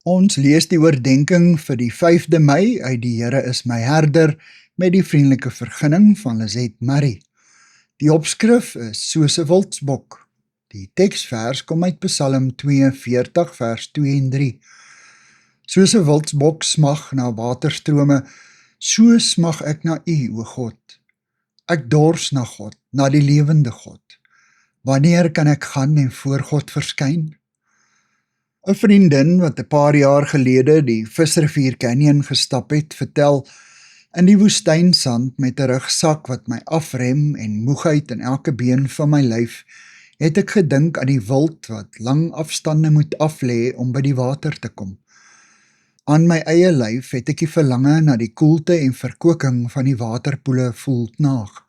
Ons lees die oordenking vir die 5de Mei uit die Here is my herder met die vriendelike vergunning van Lizet Murray. Die opskrif is soos 'n wildsbok. Die teksvers kom uit Psalm 42 vers 2 en 3. Soos 'n wildsbok smag na waterstrome, so smag ek na U, o God. Ek dors na God, na die lewende God. Wanneer kan ek gaan en voor God verskyn? 'n Vriendin wat 'n paar jaar gelede die Visrivier Canyon gestap het, vertel, in die woestynsand met 'n rugsak wat my afrem en moegheid in elke been van my lyf, het ek gedink aan die wild wat lang afstande moet aflê om by die water te kom. Aan my eie lyf het ek die verlange na die koelte en verkoking van die waterpoele voel knaag.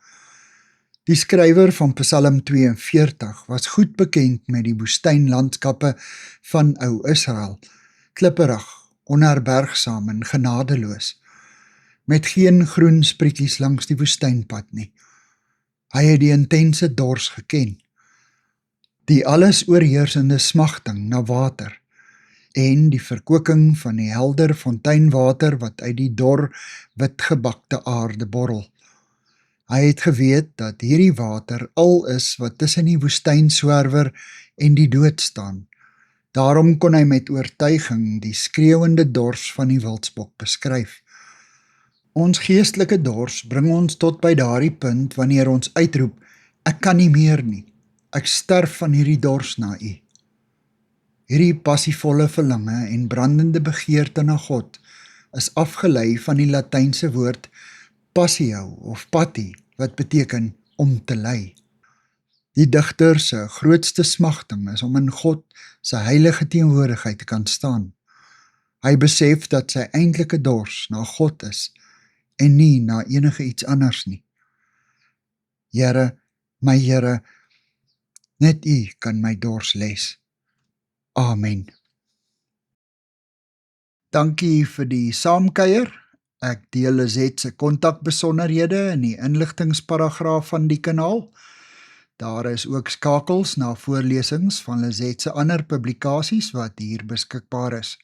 Die skrywer van Psalm 42 was goed bekend met die woestynlandskappe van ou Israel, klipperig, onherbergsaam en genadeloos, met geen groen sprietjies langs die woestynpad nie. Hy het die intense dors geken, die alles oorheersende smagting na water, en die verkoking van die helder fonteinwater wat uit die dor, witgebakte aarde borrel. Hy het geweet dat hierdie water al is wat tussen die woestynswerwer en die dood staan. Daarom kon hy met oortuiging die skreeuwende dors van die wildsbok beskryf. Ons geestelike dors bring ons tot by daardie punt wanneer ons uitroep, ek kan nie meer nie, ek sterf van hierdie dors na U. Hierdie passievolle verlange en brandende begeerte na God is afgelei van die Latynse woord passio of patti, wat beteken om te ly. Die digter se grootste smagting is om in God se heilige teenwoordigheid te kan staan. Hy besef dat sy eintlike dors na God is en nie na enige iets anders nie. Here, my Here, net U kan my dors les. Amen. Dankie vir die saamkuier. Ek deel Lizet se kontakbesonderhede in die inligtingsparagraaf van die kanaal. Daar is ook skakels na voorlesings van Lizet se ander publikasies wat hier beskikbaar is.